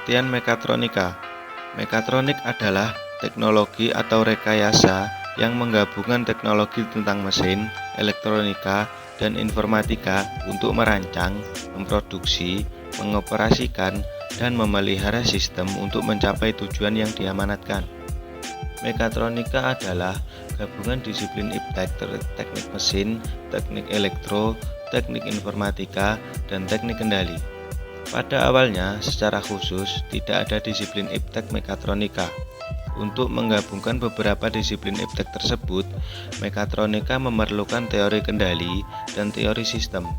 Pengertian mekatronika. Mekatronik adalah teknologi atau rekayasa yang menggabungkan teknologi tentang mesin, elektronika, dan informatika untuk merancang, memproduksi, mengoperasikan, dan memelihara sistem untuk mencapai tujuan yang diamanatkan. Mekatronika adalah gabungan disiplin iptek, teknik mesin, teknik elektro, teknik informatika, dan teknik kendali. Pada awalnya, secara khusus, tidak ada disiplin iptek mekatronika. Untuk menggabungkan beberapa disiplin iptek tersebut, mekatronika memerlukan teori kendali dan teori sistem.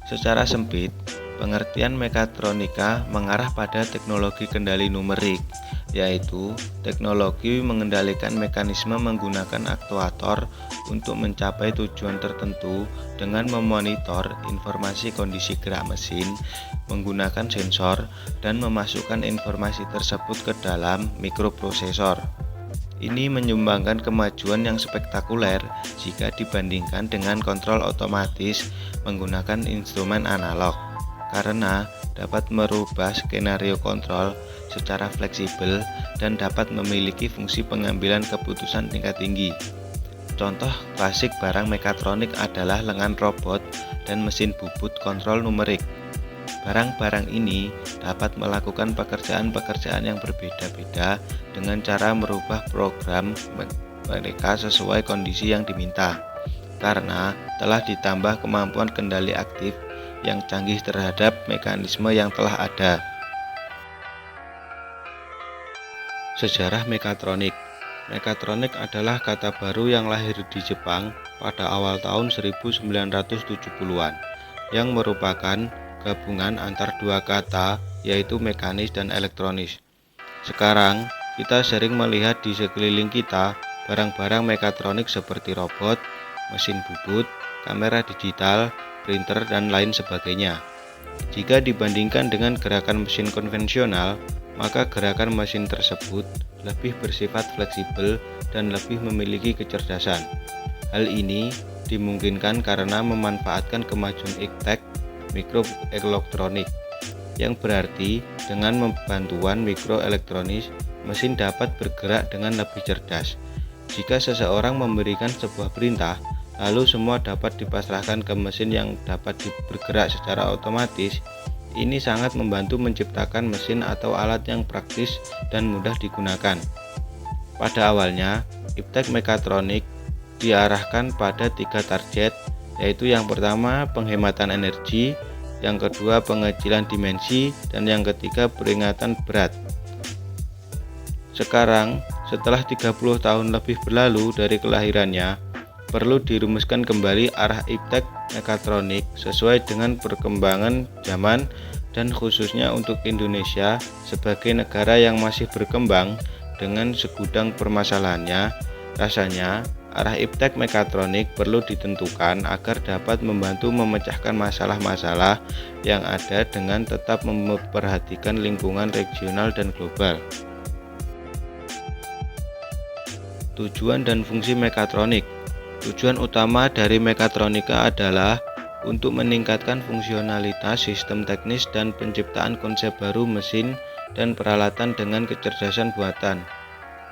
Secara sempit, pengertian mekatronika mengarah pada teknologi kendali numerik, yaitu teknologi mengendalikan mekanisme menggunakan aktuator untuk mencapai tujuan tertentu dengan memonitor informasi kondisi gerak mesin, menggunakan sensor, dan memasukkan informasi tersebut ke dalam mikroprosesor. Ini menyumbangkan kemajuan yang spektakuler jika dibandingkan dengan kontrol otomatis menggunakan instrumen analog, karena dapat merubah skenario kontrol secara fleksibel dan dapat memiliki fungsi pengambilan keputusan tingkat tinggi. Contoh klasik barang mekatronik adalah lengan robot dan mesin bubut kontrol numerik. Barang-barang ini dapat melakukan pekerjaan-pekerjaan yang berbeda-beda dengan cara merubah program mereka sesuai kondisi yang diminta, karena telah ditambah kemampuan kendali aktif yang canggih terhadap mekanisme yang telah ada. Sejarah mekatronik. Mekatronik adalah kata baru yang lahir di Jepang pada awal tahun 1970-an, yang merupakan gabungan antar dua kata, yaitu mekanis dan elektronis. Sekarang, kita sering melihat di sekeliling kita barang-barang mekatronik seperti robot, mesin bubut, kamera digital, printer, dan lain sebagainya. Jika dibandingkan dengan gerakan mesin konvensional, maka gerakan mesin tersebut lebih bersifat fleksibel dan lebih memiliki kecerdasan. Hal ini dimungkinkan karena memanfaatkan kemajuan iptek mikroelektronik, yang berarti dengan bantuan mikroelektronis, mesin dapat bergerak dengan lebih cerdas. Jika seseorang memberikan sebuah perintah, lalu semua dapat dipasrahkan ke mesin yang dapat bergerak secara otomatis. Ini sangat membantu menciptakan mesin atau alat yang praktis dan mudah digunakan. Pada awalnya, iptek mekatronik diarahkan pada 3 target, yaitu yang pertama penghematan energi, yang kedua pengecilan dimensi, dan yang ketiga peringatan berat. Sekarang, setelah 30 tahun lebih berlalu dari kelahirannya, perlu dirumuskan kembali arah iptek mekatronik sesuai dengan perkembangan zaman, dan khususnya untuk Indonesia sebagai negara yang masih berkembang dengan segudang permasalahannya. Rasanya arah iptek mekatronik perlu ditentukan agar dapat membantu memecahkan masalah-masalah yang ada dengan tetap memperhatikan lingkungan regional dan global. Tujuan dan fungsi mekatronik. Tujuan utama dari mekatronika adalah untuk meningkatkan fungsionalitas sistem teknis dan penciptaan konsep baru mesin dan peralatan dengan kecerdasan buatan.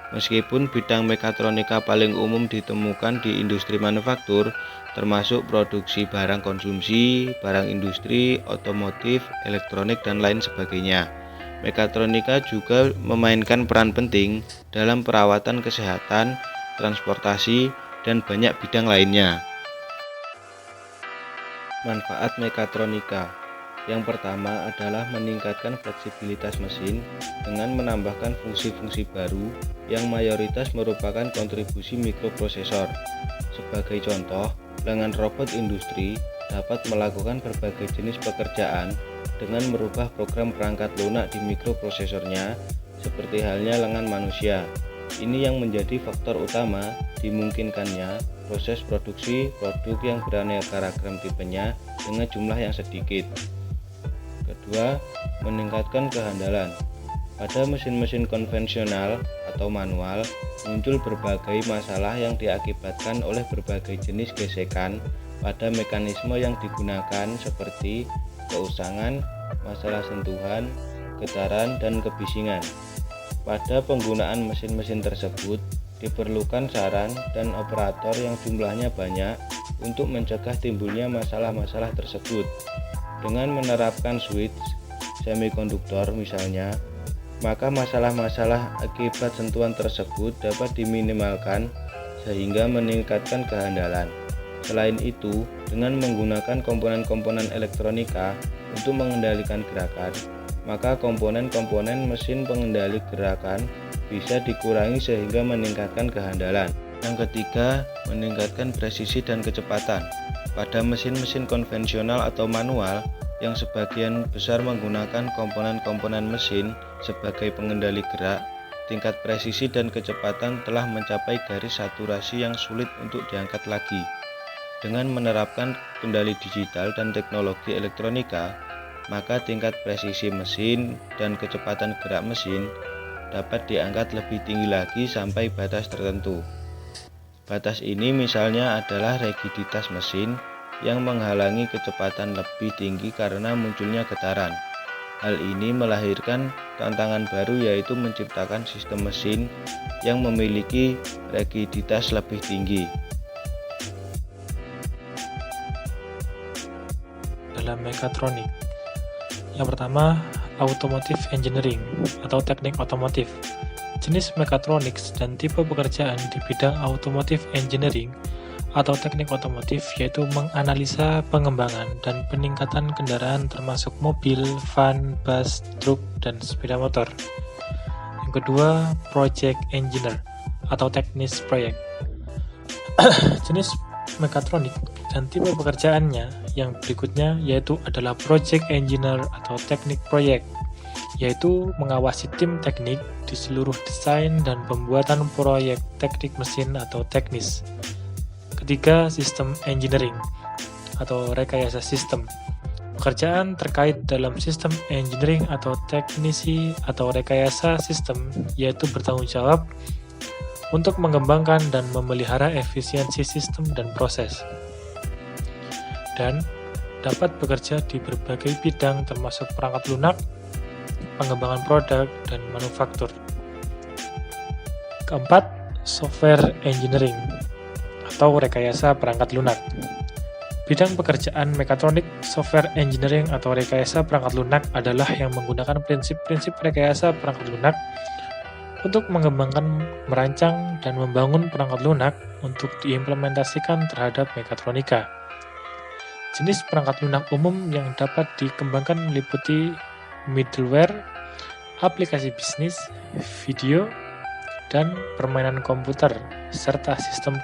Meskipun bidang mekatronika paling umum ditemukan di industri manufaktur, termasuk produksi barang konsumsi, barang industri, otomotif, elektronik, dan lain sebagainya, mekatronika juga memainkan peran penting dalam perawatan kesehatan, transportasi, dan banyak bidang lainnya. Manfaat mekatronika. Yang pertama adalah meningkatkan fleksibilitas mesin dengan menambahkan fungsi-fungsi baru yang mayoritas merupakan kontribusi mikroprosesor. Sebagai contoh, lengan robot industri dapat melakukan berbagai jenis pekerjaan dengan merubah program perangkat lunak di mikroprosesornya, seperti halnya lengan manusia. Ini yang menjadi faktor utama dimungkinkannya proses produksi produk yang beraneka ragam tipenya dengan jumlah yang sedikit. Kedua, meningkatkan kehandalan. Pada mesin-mesin konvensional atau manual, muncul berbagai masalah yang diakibatkan oleh berbagai jenis gesekan pada mekanisme yang digunakan, seperti keusangan, masalah sentuhan, getaran, dan kebisingan. Pada penggunaan mesin-mesin tersebut, diperlukan saran dan operator yang jumlahnya banyak untuk mencegah timbulnya masalah-masalah tersebut. Dengan menerapkan switch semikonduktor misalnya, maka masalah-masalah akibat sentuhan tersebut dapat diminimalkan sehingga meningkatkan kehandalan. Selain itu, dengan menggunakan komponen-komponen elektronika untuk mengendalikan gerakan, maka komponen-komponen mesin pengendali gerakan bisa dikurangi sehingga meningkatkan kehandalan. Yang ketiga, meningkatkan presisi dan kecepatan. Pada mesin-mesin konvensional atau manual yang sebagian besar menggunakan komponen-komponen mesin sebagai pengendali gerak, tingkat presisi dan kecepatan telah mencapai garis saturasi yang sulit untuk diangkat lagi. Dengan menerapkan kendali digital dan teknologi elektronika, maka tingkat presisi mesin dan kecepatan gerak mesin dapat diangkat lebih tinggi lagi sampai batas tertentu. Batas ini misalnya adalah rigiditas mesin yang menghalangi kecepatan lebih tinggi karena munculnya getaran. Hal ini melahirkan tantangan baru, yaitu menciptakan sistem mesin yang memiliki rigiditas lebih tinggi. Dalam mekatronik, yang pertama, automotive engineering atau teknik otomotif. Jenis mekatronics dan tipe pekerjaan di bidang automotive engineering atau teknik otomotif yaitu menganalisa pengembangan dan peningkatan kendaraan termasuk mobil, van, bus, truk, dan sepeda motor. Yang kedua, project engineer atau teknis proyek. Jenis mekatronik dan tipe pekerjaannya yang berikutnya yaitu adalah project engineer atau teknik proyek, yaitu mengawasi tim teknik di seluruh desain dan pembuatan proyek teknik mesin atau teknis. Ketiga, sistem engineering atau rekayasa sistem. Pekerjaan terkait dalam sistem engineering atau teknisi atau rekayasa sistem yaitu bertanggung jawab untuk mengembangkan dan memelihara efisiensi sistem dan proses, dan dapat bekerja di berbagai bidang termasuk perangkat lunak, pengembangan produk, dan manufaktur. Keempat, software engineering atau rekayasa perangkat lunak. Bidang pekerjaan mekatronik, software engineering atau rekayasa perangkat lunak adalah yang menggunakan prinsip-prinsip rekayasa perangkat lunak untuk mengembangkan, merancang, dan membangun perangkat lunak untuk diimplementasikan terhadap mekatronika. Jenis perangkat lunak umum yang dapat dikembangkan meliputi middleware, aplikasi bisnis, video, dan permainan komputer, serta sistem